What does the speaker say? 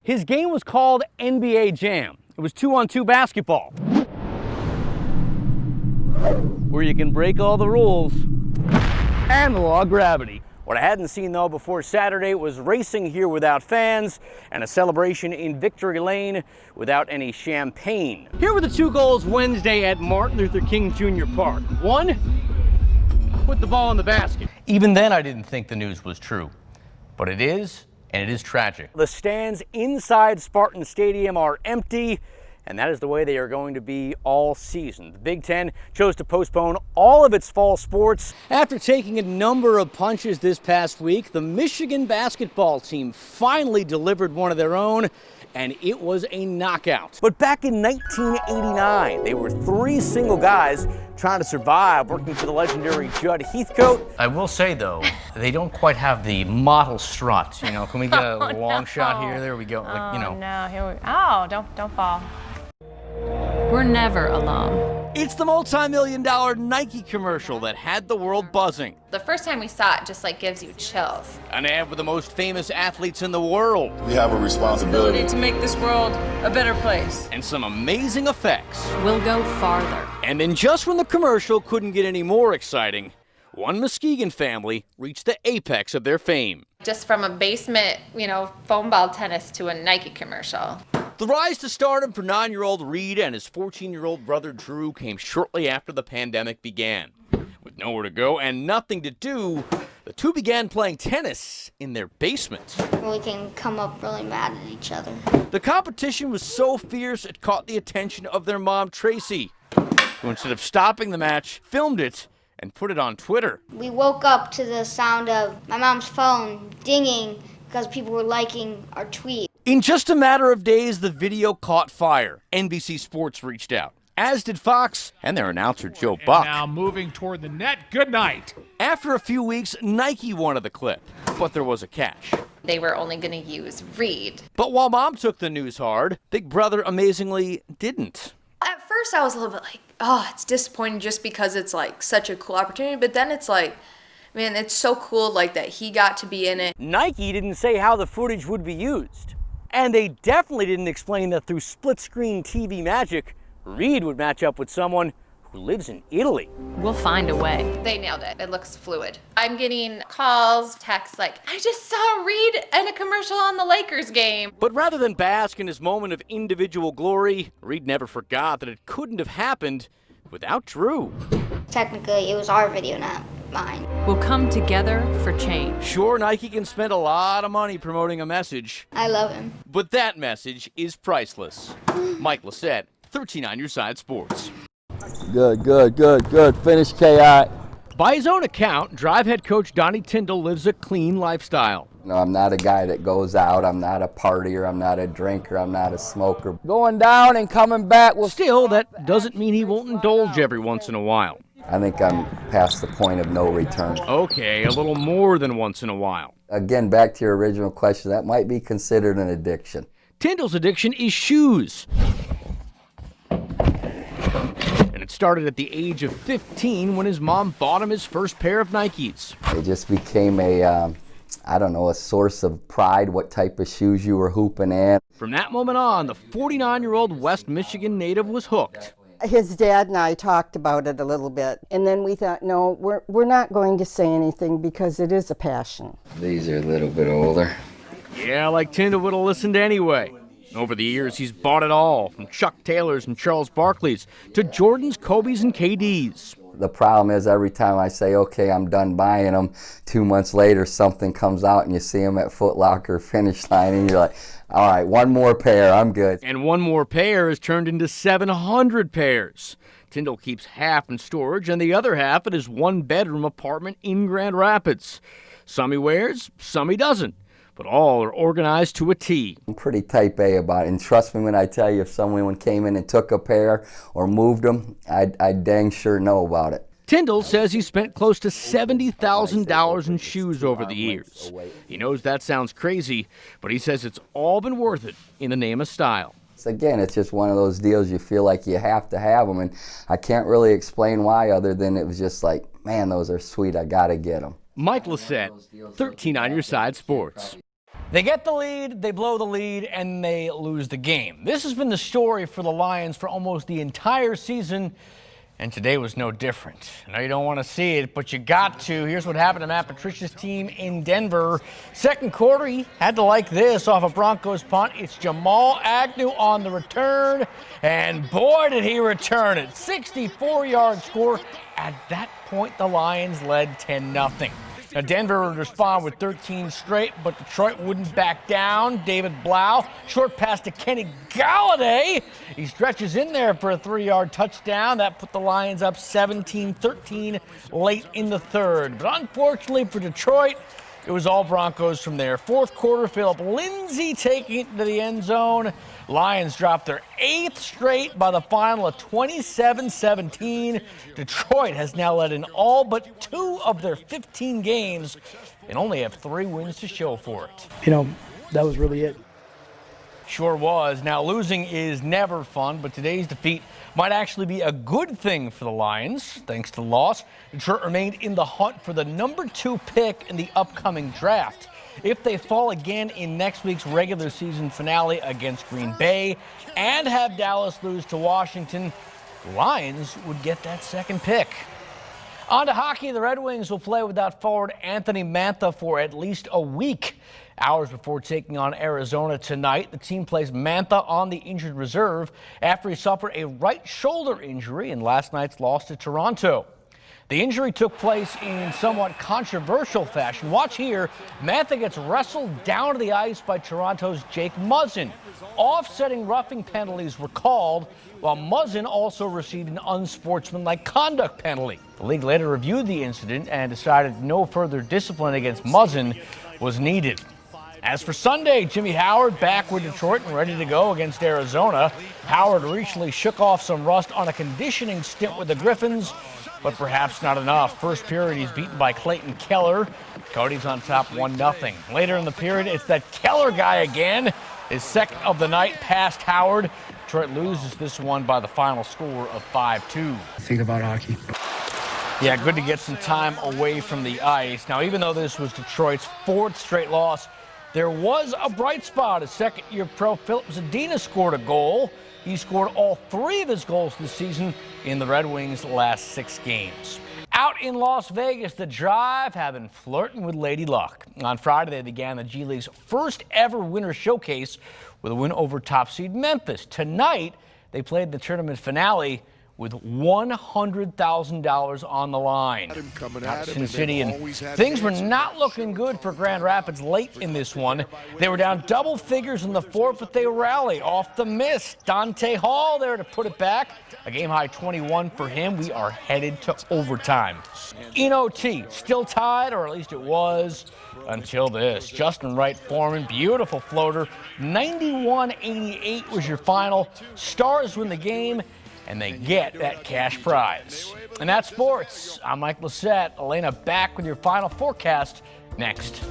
His game was called NBA Jam. It was 2-on-2 basketball, where you can break all the rules and the law of gravity. What I hadn't seen, though, before Saturday was racing here without fans and a celebration in Victory Lane without any champagne. Here were the two goals Wednesday at Martin Luther King Jr. Park. One, put the ball in the basket. Even then, I didn't think the news was true, but it is, and it is tragic. The stands inside Spartan Stadium are empty, and that is the way they are going to be all season. The Big Ten chose to postpone all of its fall sports. After taking a number of punches this past week, the Michigan basketball team finally delivered one of their own, and it was a knockout. But back in 1989, they were three single guys trying to survive, working for the legendary Judd Heathcote. I will say, though, they don't quite have the model strut. You know, can we get a long shot here? There we go. Like, you know. No, here we Oh, don't fall. We're never alone. It's the multi-million-dollar Nike commercial that had the world buzzing. The first time we saw it just like gives you chills. An ad with the most famous athletes in the world. We have a responsibility to make this world a better place. And some amazing effects. We'll go farther. And then just when the commercial couldn't get any more exciting, one Muskegon family reached the apex of their fame. Just from a basement, foam ball tennis to a Nike commercial. The rise to stardom for 9-year-old Reed and his 14-year-old brother Drew came shortly after the pandemic began. With nowhere to go and nothing to do, the two began playing tennis in their basement. We can come up really mad at each other. The competition was so fierce it caught the attention of their mom, Tracy, who instead of stopping the match, filmed it and put it on Twitter. We woke up to the sound of my mom's phone dinging because people were liking our tweet. In just a matter of days, the video caught fire. NBC Sports reached out, as did Fox and their announcer, Joe Buck. Now moving toward the net. Good night. After a few weeks, Nike wanted the clip, but there was a catch. They were only going to use Reed. But while Mom took the news hard, Big Brother amazingly didn't. At first I was a little bit like, oh, it's disappointing just because it's like such a cool opportunity. But then it's like, man, it's so cool like that he got to be in it. Nike didn't say how the footage would be used. And they definitely didn't explain that through split-screen TV magic, Reed would match up with someone who lives in Italy. We'll find a way. They nailed it. It looks fluid. I'm getting calls, texts like, I just saw Reed in a commercial on the Lakers game. But rather than bask in his moment of individual glory, Reed never forgot that it couldn't have happened without Drew. Technically, it was our video, not mine. We'll come together for change. Sure, Nike can spend a lot of money promoting a message. I love him. But that message is priceless. Mike Lacett, 13 on Your Side Sports. Good. Finish, K.I. By his own account, Drive head coach Donnie Tyndall lives a clean lifestyle. No, I'm not a guy that goes out. I'm not a partier. I'm not a drinker. I'm not a smoker. Going down and coming back. Still, that doesn't mean he won't indulge every once in a while. I think I'm past the point of no return. Okay, a little more than once in a while. Again, back to your original question, that might be considered an addiction. Tyndall's addiction is shoes. And it started at the age of 15 when his mom bought him his first pair of Nikes. It just became a source of pride, what type of shoes you were hooping in. From that moment on, the 49-year-old West Michigan native was hooked. His dad and I talked about it a little bit, and then we thought, no, we're not going to say anything because it is a passion. These are a little bit older. Yeah, like Tyndall would have listened anyway. Over the years, he's bought it all, from Chuck Taylor's and Charles Barkley's to Jordan's, Kobe's, and KD's. The problem is every time I say, okay, I'm done buying them, 2 months later something comes out and you see them at Foot Locker finish line and you're like, all right, one more pair, I'm good. And one more pair has turned into 700 pairs. Tyndall keeps half in storage and the other half at his one-bedroom apartment in Grand Rapids. Some he wears, some he doesn't, but all are organized to a T. I'm pretty type A about it, and trust me when I tell you if someone came in and took a pair or moved them, I'd dang sure know about it. Tyndall says he spent close to $70,000 in shoes over the years. He knows that sounds crazy, but he says it's all been worth it in the name of style. So again, it's just one of those deals you feel like you have to have them, and I can't really explain why other than it was just like, man, those are sweet, I gotta get them. Mike Lacett, 13 on Your Side Sports. They get the lead, they blow the lead, and they lose the game. This has been the story for the Lions for almost the entire season, and today was no different. I know you don't want to see it, but you got to. Here's what happened to Matt Patricia's team in Denver. Second quarter, he had to like this off a Broncos punt. It's Jamal Agnew on the return, and boy, did he return it. 64-yard score. At that point, the Lions led 10-0. Now, Denver would respond with 13 straight, but Detroit wouldn't back down. David Blau, short pass to Kenny Galladay. He stretches in there for a 3-yard touchdown. That put the Lions up 17-13 late in the third. But unfortunately for Detroit, it was all Broncos from there. Fourth quarter, Philip Lindsay taking it to the end zone. Lions dropped their 8th straight by the final of 27-17. Detroit has now led in all but 2 of their 15 games and only have 3 wins to show for it. You know, that was really it. Sure was. Now, losing is never fun, but today's defeat might actually be a good thing for the Lions. Thanks to the loss, Detroit remained in the hunt for the number 2 pick in the upcoming draft. If they fall again in next week's regular season finale against Green Bay and have Dallas lose to Washington, the Lions would get that second pick. On to hockey, the Red Wings will play without forward Anthony Mantha for at least a week. Hours before taking on Arizona tonight, the team placed Mantha on the injured reserve after he suffered a right shoulder injury in last night's loss to Toronto. The injury took place in somewhat controversial fashion. Watch here. Mantha gets wrestled down to the ice by Toronto's Jake Muzzin. Offsetting roughing penalties were called, while Muzzin also received an unsportsmanlike conduct penalty. The league later reviewed the incident and decided no further discipline against Muzzin was needed. As for Sunday, Jimmy Howard back with Detroit and ready to go against Arizona. Howard recently shook off some rust on a conditioning stint with the Griffins, but perhaps not enough. First period, he's beaten by Clayton Keller. Cody's on top 1-0. Later in the period, it's that Keller guy again. His second of the night past Howard. Detroit loses this one by the final score of 5-2. Think about hockey. Yeah, good to get some time away from the ice. Now, even though this was Detroit's 4th straight loss, there was a bright spot as second-year pro Philip Zadina scored a goal. He scored all 3 of his goals this season in the Red Wings' last 6 games. Out in Las Vegas, the Drive have been flirting with Lady Luck. On Friday, they began the G League's first ever winter showcase with a win over top seed Memphis. Tonight, they played the tournament finale with $100,000 on the line. Out Sin City, and things were not looking good for Grand Rapids late in this one. They were down double figures in the 4th, but they rally off the miss. Dante Hall there to put it back. A game-high 21 for him. We are headed to overtime. In OT, still tied, or at least it was, until this. Justin Wright Foreman, beautiful floater. 91-88 was your final. Stars win the game, and they get that cash prize. And that's sports. I'm Mike Lacett. Elena back with your final forecast next.